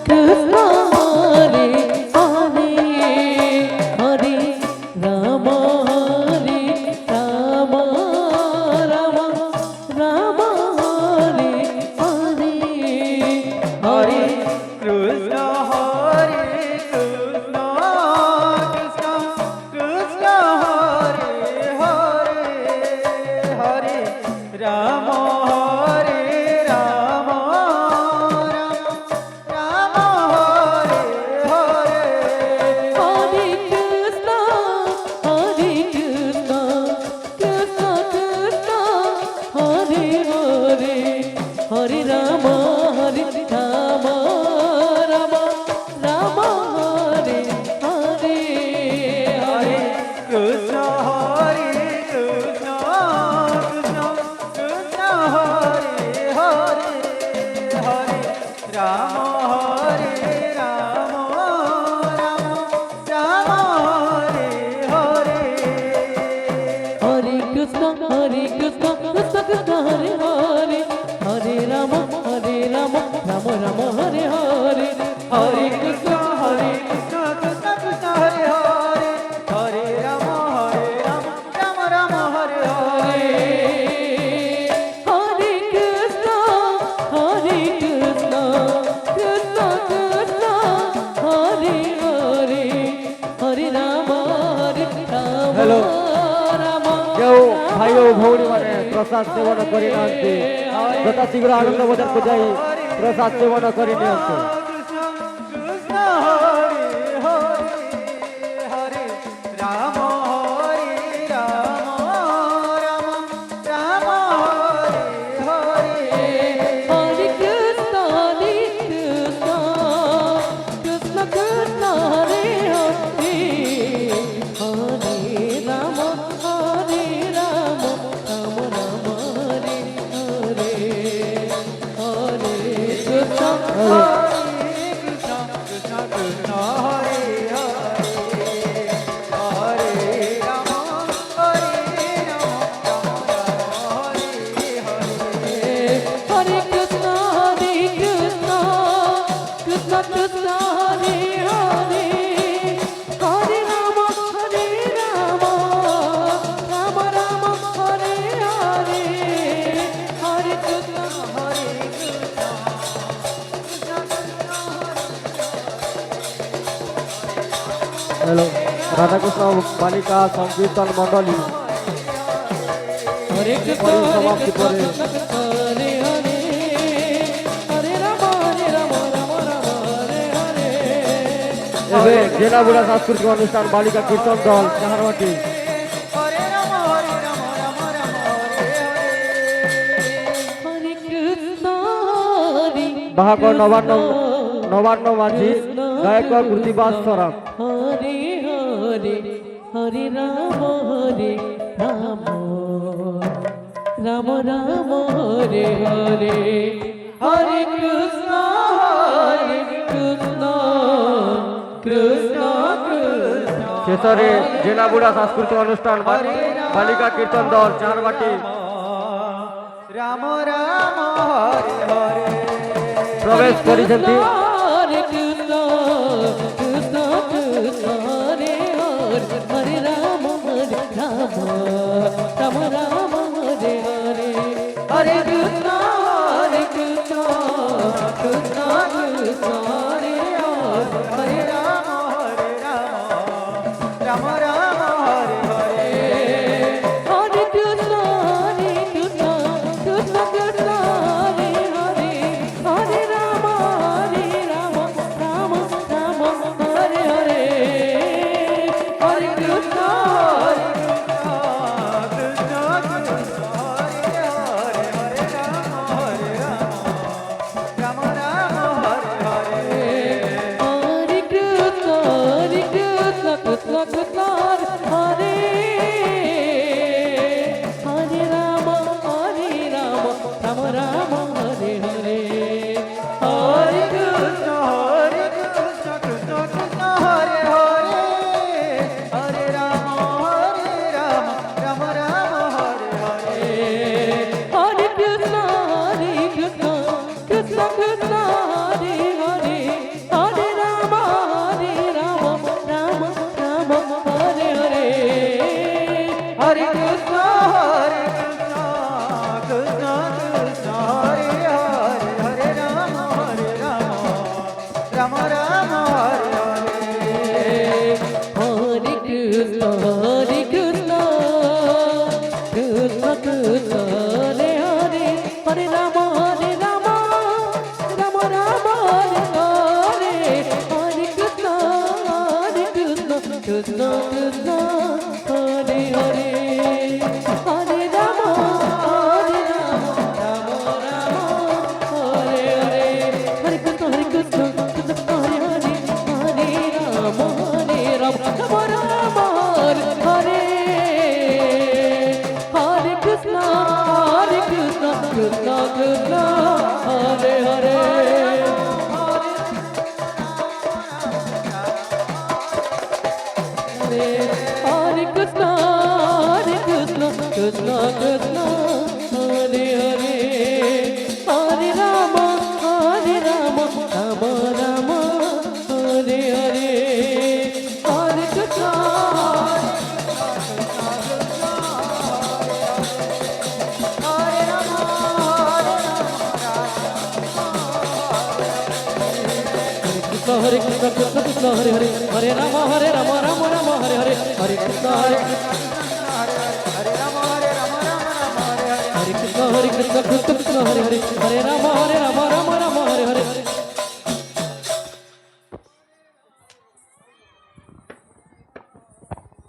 কৃষ্ণ হরে হরে হরে রাম হরে রাম রাম রাম হরে হরে হরে কৃষ্ণ হরে কৃষ্ণ কৃষ্ণ কৃষ্ণ হরে হরে হরে রাম হরে রাম রাম রাম হরে হরে হরে কৃষ্ণ কৃষ্ণ কৃষ্ণ হরে হরে হরে রাম হরে রাম রাম রাম হরে হরে হরে কৃষ্ণ হরে কৃষ্ণ কৃষ্ণ কৃষ্ণ হরে হরে হরে রাম হরে Ram Ram Ram Hare Hare Hare Krishna Krishna Krishna Hare Hare Hare Ram Ram Ram Hare Hare Hare Krishna Krishna Krishna Krishna Hare Hare Hare Ram Ram Ram Hare Hare Hare Krishna Krishna Krishna Krishna Hare Hare Hare Ram Ram Hello. Ram কেউ ভাই ও ভৌরী মানে প্রসাদ সেবন করে নিଅନ୍ତି যଥା ଶୀଘ୍ର ଆନନ୍ଦ ବଜାରକୁ ଯାଇ ପ୍ରସାଦ ସେବନ କରି ନିଅନ୍ତୁ। কৃষ্ণ কৃষ্ণ হরে হরে হরে রাম হরে রাম রাম রাম হরে হরে হরে কৃষ্ণ কৃষ্ণ কৃষ্ণ কৃষ্ণ হরে হরে হরে রাম রাম রাম হরে হরে হরে কৃষ্ণ হরে কৃষ্ণ কৃষ্ণ কৃষ্ণ হরে হরে হরে রাম রাম হরে হরে হরে কৃষ্ণ কৃষ্ণ কৃষ্ণ কৃষ্ণ হরে হরে হরে রাম রাম রাম হরে হরে হরে কৃষ্ণ হরে কৃষ্ণ কৃষ্ণ কৃষ্ণ হ্যালো রাধাকৃষ্ণ বালিকা সংকীর্তন মণ্ডলী হরে কৃষ্ণ সমাপ্তি করে হরে হরে হরে রাম রাম রাম হরে হরে ଏବେ জেলাবুড়া সাংস্কৃতিক অনুষ্ঠান বালিকা কীর্তন দল চাহারমাটি হরে রাম রাম রাম হরে হরে হরে কৃষ্ণ বাহাকর নবান্ন মাঝি গায়ক কৃতিবাস সরাম হরে হরে হরে রাম রাম রাম রাম হরে হরে হরে কৃষ্ণ কৃষ্ণ কৃষ্ণ কৃষ্ণ শেষে জেলাবুড়া সাংস্কৃতিক অনুষ্ঠান বালিকা কীর্তন দল চাহারমাটি রাম রাম হরে হরে প্রবেশ କରିଛନ୍ତି হরে Krishna Krishna Krishna Hare Hare Hare Ram Ram Ram Ram Hare Hare Hare Krishna Krishna Krishna Hare Hare Hare Ram Ram Ram Hare Hare Hare Krishna Krishna Krishna Krishna Hare Hare Hare Ram Ram Ram Hare Hare Hare Krishna, Krishna Krishna, Hare Hare, Hare Rama, Rama Rama, Hare Hare, Hare Krishna, Krishna Krishna, Hare Hare, Hare Rama, Rama Rama, Hare Hare, Hare Krishna, Krishna Krishna, Hare Hare, Hare Rama, Rama Rama, Hare Hare, Hare Krishna, Krishna Krishna, Hare Hare. Hare Krishna, Krishna Krishna, Hare Hare, Hare Rama, Rama Rama, Hare Hare, Hare Krishna, হরে Ram Hare Krishna, Krishna Krishna, Hare Hare, Hare Rama, Rama Rama, Hare Hare, Hare Krishna, হরে রাম হরে Ram Ram Ram Hare Hare Hare Krishna, Krishna Krishna, Hare Hare, Hare Rama, Rama Rama, Hare Hare,